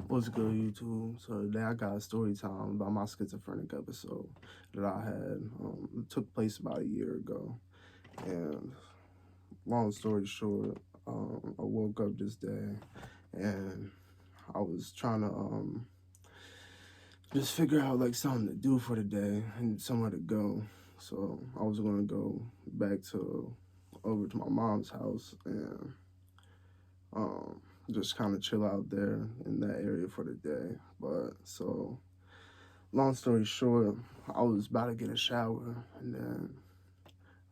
What's good, YouTube? So today I got a story time about my schizophrenic episode that I had. It took place about a year ago. And long story short, I woke up this day and I was trying to just figure out like something to do for the day and somewhere to go. So I was gonna go back to over to my mom's house and um, just kind of chill out there in that area for the day. But so long story short, I was about to get a shower, and then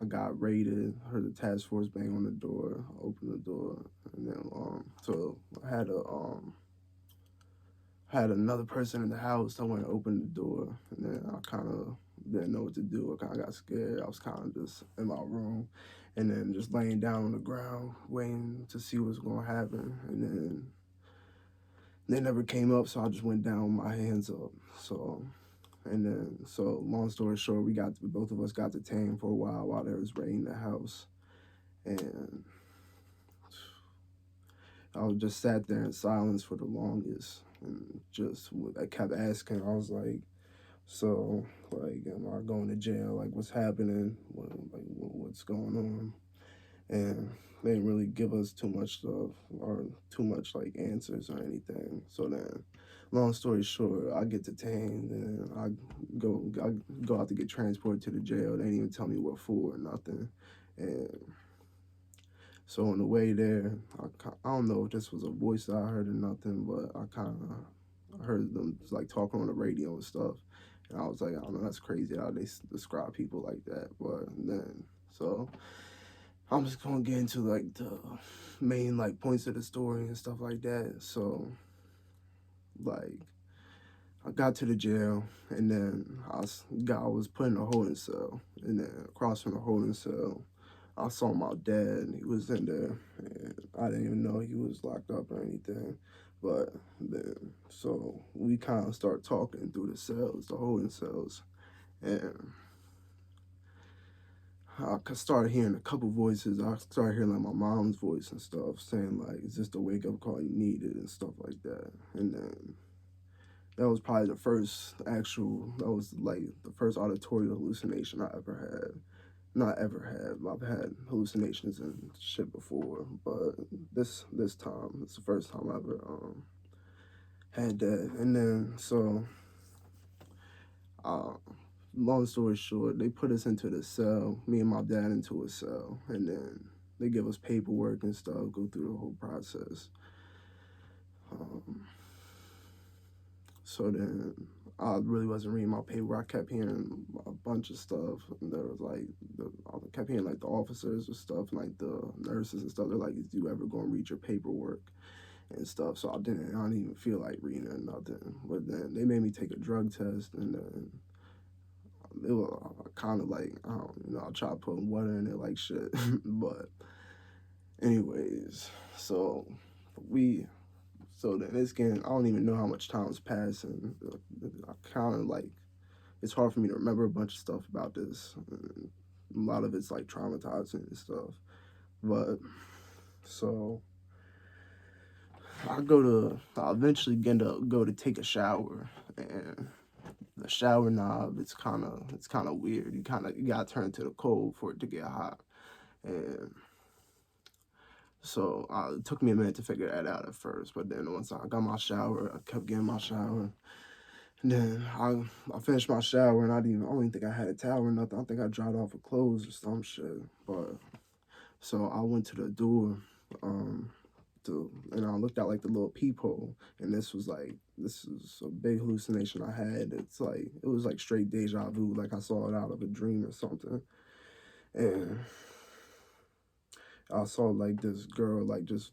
I got raided. Heard the task force bang on the door. Opened the door, and then so I had another person in the house. I went and opened the door, and then I kind of didn't know what to do. I kind of got scared. I was kind of just in my room, and then just laying down on the ground, waiting to see what's going to happen, and then they never came up, so I just went down with my hands up. So long story short, both of us got detained for a while they was raiding the house, and I was just sat there in silence for the longest, and just I kept asking. I was like, "So, like, am I going to jail? Like, what's happening? What's going on?" And they didn't really give us too much stuff or too much like answers or anything. So then, long story short, I get detained and I go out to get transported to the jail. They didn't even tell me what for or nothing. And so on the way there, I don't know if this was a voice that I heard or nothing, but I kind of heard them like talking on the radio and stuff. And I was like, I don't know, that's crazy how they describe people like that. But then, so I'm just gonna get into like the main like points of the story and stuff like that. So like I got to the jail and then I was put in a holding cell, and then across from the holding cell I saw my dad. He was in there and I didn't even know he was locked up or anything. But then so we kind of start talking through the cells, the holding cells, and I started hearing a couple voices. I started hearing like my mom's voice and stuff saying like, "Is this the wake up call you needed?" and stuff like that. And then that was probably that was like the first auditory hallucination I ever had. Not ever had. I've had hallucinations and shit before, but this time it's the first time I ever had that. And then so uh, long story short, they put us into the cell, me and my dad into a cell, and then they give us paperwork and stuff, go through the whole process. Um, so then I really wasn't reading my paperwork. I kept hearing a bunch of stuff. And there was like, I kept hearing like the officers and stuff, and like the nurses and stuff. They're like, "Is you ever going to read your paperwork?" and stuff. So I didn't even feel like reading or nothing. But then they made me take a drug test, and then it was kind of like, I don't I tried putting water in it like shit. But anyways, so we so then it's getting, I don't even know how much time's passing. I kind of like, it's hard for me to remember a bunch of stuff about this. A lot of it's like traumatizing and stuff. But so I eventually get to go to take a shower, and the shower knob, it's kind of weird. You gotta turn it to the cold for it to get hot. And so it took me a minute to figure that out at first, but then once I got my shower, I kept getting my shower. And then I finished my shower, and I don't even think I had a towel or nothing. I think I dried off with clothes or some shit. But so I went to the door, um, and I looked out like the little peephole, and this is a big hallucination I had. It was like straight deja vu, like I saw it out of a dream or something. And I saw like this girl like just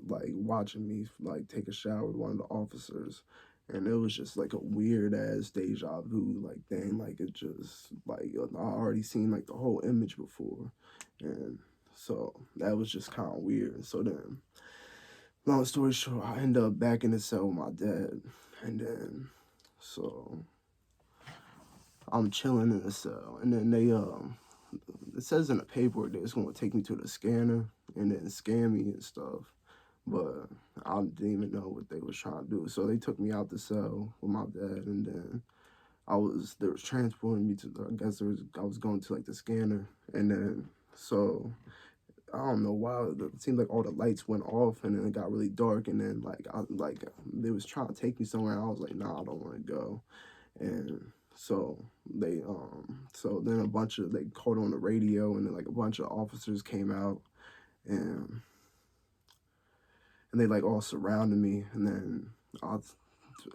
like watching me like take a shower with one of the officers, and it was just like a weird ass deja vu like thing. Like it just like I already seen like the whole image before, and so that was just kind of weird. So then, long story short, I end up back in the cell with my dad, and then so I'm chilling in the cell, and then it says in the paperwork that it's gonna take me to the scanner and then scan me and stuff. but I didn't even know what they was trying to do. So they took me out the cell with my dad, and then they was transporting me to I guess I was going to like the scanner, and then so I don't know why it seemed like all the lights went off, and then it got really dark, and then like they was trying to take me somewhere, and I was like, nah, I don't want to go. And so then they called on the radio, and then like a bunch of officers came out, and they like all surrounded me, and then I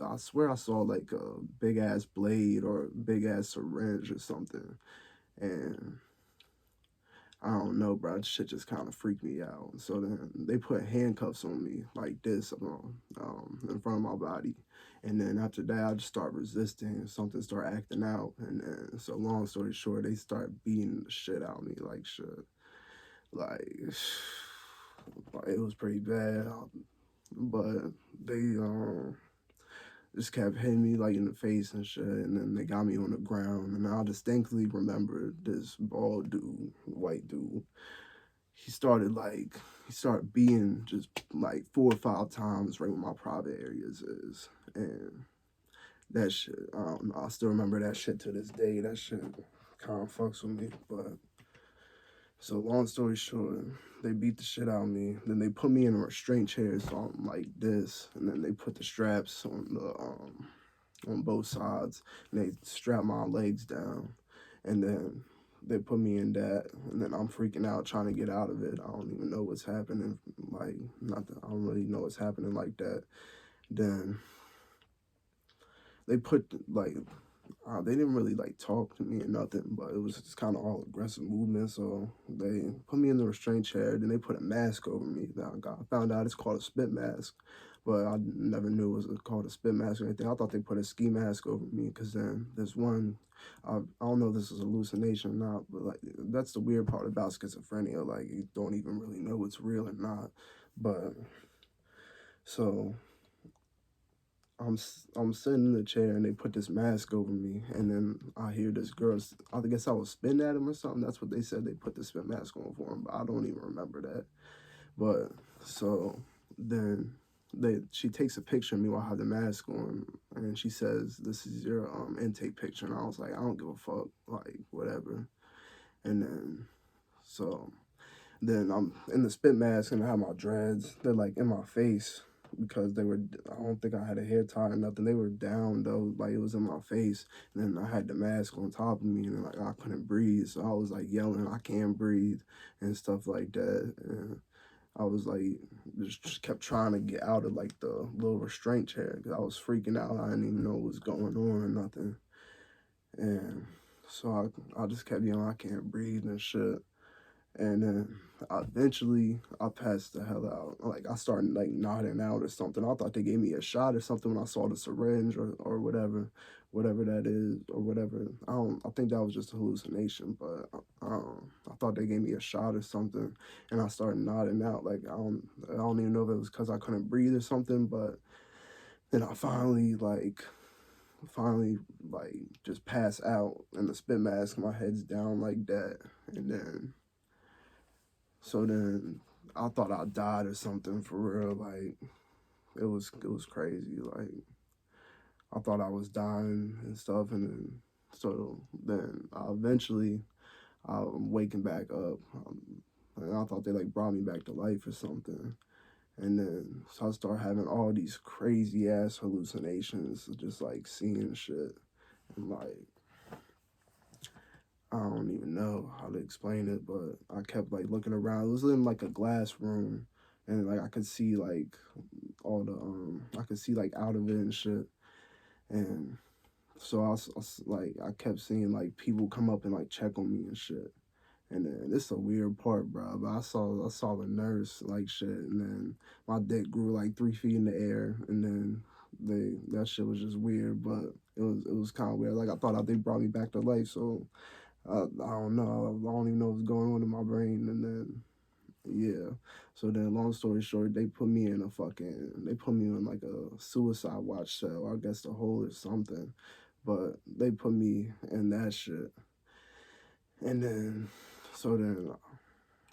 I swear I saw like a big ass blade or big ass syringe or something, and I don't know, bro. That shit just kind of freaked me out. So then they put handcuffs on me like this, in front of my body, and then after that, I just start resisting. Something start acting out, and then so long story short, they start beating the shit out of me like shit. Like it was pretty bad, but they just kept hitting me like in the face and shit, and then they got me on the ground, and I distinctly remember this bald dude, white dude. He started being just like 4 or 5 times right where my private areas is, and that shit. I don't know. I still remember that shit to this day. That shit kind of fucks with me. But so long story short, they beat the shit out of me. Then they put me in a restraint chair, so I'm like this, and then they put the straps on both sides, and they strap my legs down, and then they put me in that, and then I'm freaking out trying to get out of it. I don't even know what's happening. Like, not that I don't really know what's happening like that. Then they put like they didn't really like talk to me or nothing, but it was just kind of all aggressive movement. So they put me in the restraint chair. Then they put a mask over me. I found out it's called a spit mask, but I never knew it was called a spit mask or anything. I thought they put a ski mask over me because then there's one. I don't know if this is hallucination or not, but like that's the weird part about schizophrenia. Like you don't even really know what's real or not. But so I'm sitting in the chair and they put this mask over me, and then I hear this girl. I guess I was spitting at him or something. That's what they said. They put the spit mask on for him, but I don't even remember that. But so then she takes a picture of me while I have the mask on, and she says, "This is your intake picture." And I was like, "I don't give a fuck, like whatever." And then so then I'm in the spit mask and I have my dreads. They're like in my face because they were, I don't think I had a hair tie or nothing. They were down though, like it was in my face. And then I had the mask on top of me and then, like I couldn't breathe. So I was like yelling, I can't breathe and stuff like that. And I was like, just kept trying to get out of like the little restraint chair because I was freaking out. I didn't even know what was going on or nothing. And so I just kept yelling, I can't breathe and shit. And then eventually I passed the hell out. Like I started like nodding out or something. I thought they gave me a shot or something when I saw the syringe or whatever that is or whatever. I think that was just a hallucination, but I thought they gave me a shot or something, and I started nodding out. Like I don't even know if it was because I couldn't breathe or something, but then I finally like just pass out in the spit mask. My head's down like that, and then so then I thought I died or something for real. Like it was crazy. Like I thought I was dying and stuff, and then so then eventually I'm waking back up, and I thought they like brought me back to life or something. And then so I start having all these crazy ass hallucinations, just like seeing shit, and like I don't even know how to explain it, but I kept like looking around. It was in like a glass room, and like I could see like all the I could see like out of it and shit. And so like I kept seeing like people come up and like check on me and shit. And then it's a weird part, bro. But I saw the nurse like shit, and then my dick grew like 3 feet in the air, and then that shit was just weird, but it was kind of weird. Like I thought they brought me back to life, so I don't know. I don't even know what's going on in my brain. And then, yeah. So then, long story short, they put me in like a suicide watch cell. I guess the hole or something. But they put me in that shit. And then, so then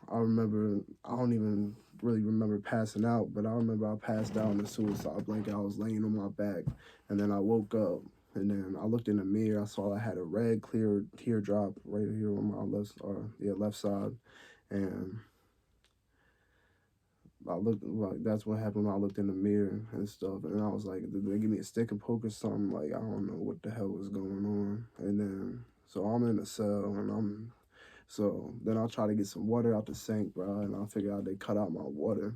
I remember, I don't even really remember passing out, but I remember I passed out in the suicide blanket. I was laying on my back, and then I woke up, and then I looked in the mirror. I saw I had a red, clear teardrop right here on my left side, and I looked like that's what happened when I looked in the mirror and stuff, and I was like, did they give me a stick and poke or something? Like I don't know what the hell was going on, and then so I'm in the cell and so then I try to get some water out the sink, bro, and I figure out they cut out my water.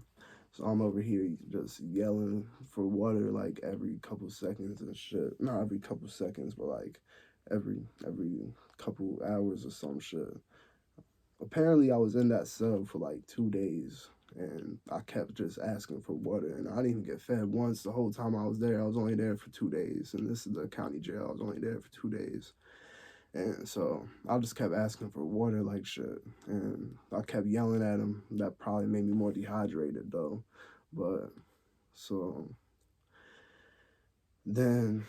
So I'm over here just yelling for water like every couple seconds and shit. Not every couple seconds, but like every couple hours or some shit. Apparently I was in that cell for like 2 days and I kept just asking for water and I didn't even get fed once the whole time I was there. I was only there for 2 days and this is the county jail. I was only there for 2 days. And so I just kept asking for water like shit. And I kept yelling at him. That probably made me more dehydrated though. But so then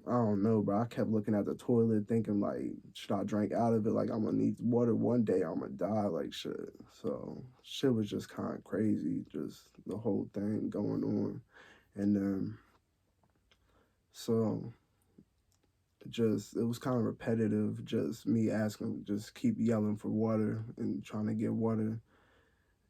I don't know, bro. I kept looking at the toilet thinking like, should I drink out of it? Like I'm gonna need water one day, I'm gonna die like shit. So shit was just kinda crazy, just the whole thing going on. And then so just it was kind of repetitive, just me asking, just keep yelling for water and trying to get water.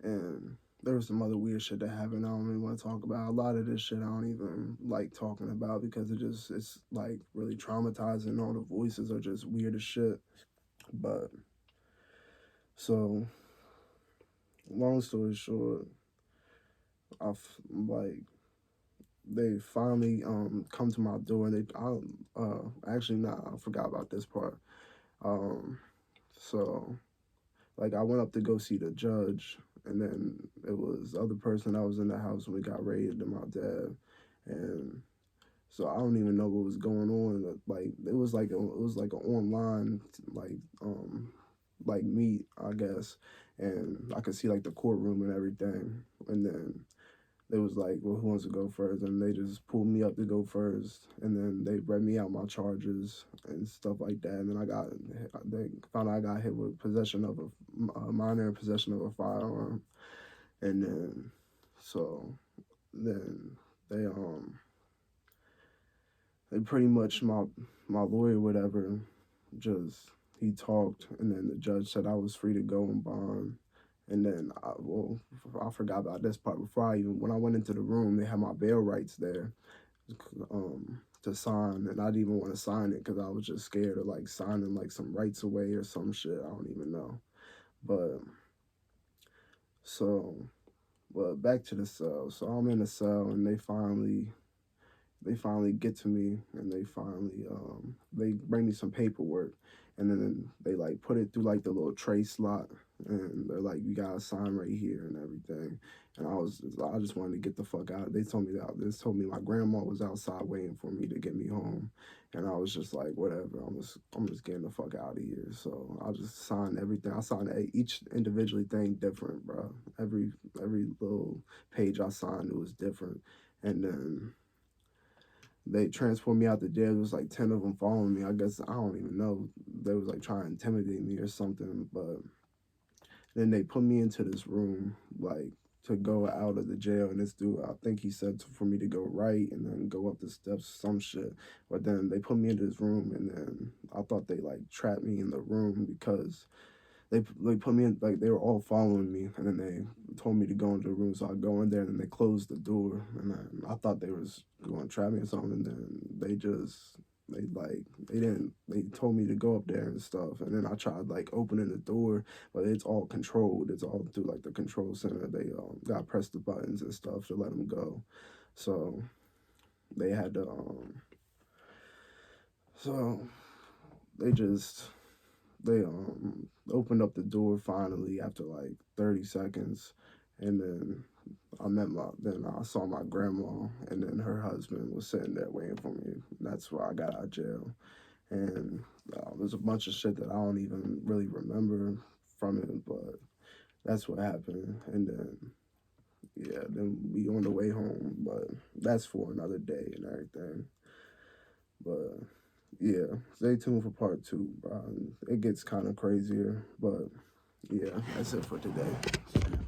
And there was some other weird shit that happened. I don't really want to talk about. A lot of this shit I don't even like talking about because it's like really traumatizing. All the voices are just weird as shit. But so long story short, I've like they finally come to my door. Actually I forgot about this part. Um so like I went up to go see the judge, and then it was the other person that was in the house when we got raided and my dad, and so I don't even know what was going on. Like it was like an online like meet, I guess, and I could see like the courtroom and everything, and then they was like, well, who wants to go first? And they just pulled me up to go first. And then they read me out my charges and stuff like that. And then they found out I got hit with possession of a minor possession of a firearm. And then, so then they, they pretty much, my lawyer, whatever, just, he talked. And then the judge said I was free to go on bond. And then, I forgot about this part. When I went into the room, they had my bail rights there to sign, and I didn't even want to sign it because I was just scared of like signing like some rights away or some shit. I don't even know. But so, but back to the cell. So I'm in the cell, and they finally get to me, and they bring me some paperwork, and then they like put it through like the little tray slot, and they're like, you gotta sign right here and everything. And I just wanted to get the fuck out. They told me my grandma was outside waiting for me to get me home, and I was just like, whatever, I'm just getting the fuck out of here. So I just signed everything. I signed each individually thing different, bro. Every little page I signed, it was different. And then they transported me out the jail. There was like 10 of them following me. I guess I don't even know. They was like trying to intimidate me or something. But then they put me into this room, like to go out of the jail. And this dude, I think he said for me to go right and then go up the steps, some shit. But then they put me into this room, and then I thought they like trapped me in the room because they put me in, like they were all following me, and then they told me to go into the room, so I go in there, and then they closed the door, and then I thought they was going to trap me or something, and then they told me to go up there and stuff, and then I tried like opening the door, but it's all controlled, it's all through like the control center. They got press the buttons and stuff to let them go, so they had to so they just they opened up the door finally after like 30 seconds, and then then I saw my grandma, and then her husband was sitting there waiting for me. That's why I got out of jail. And there's a bunch of shit that I don't even really remember from it, but that's what happened. And then yeah, then we on the way home, but that's for another day and everything. But yeah, stay tuned for part two, bro. It gets kind of crazier, but Yeah, that's it for today.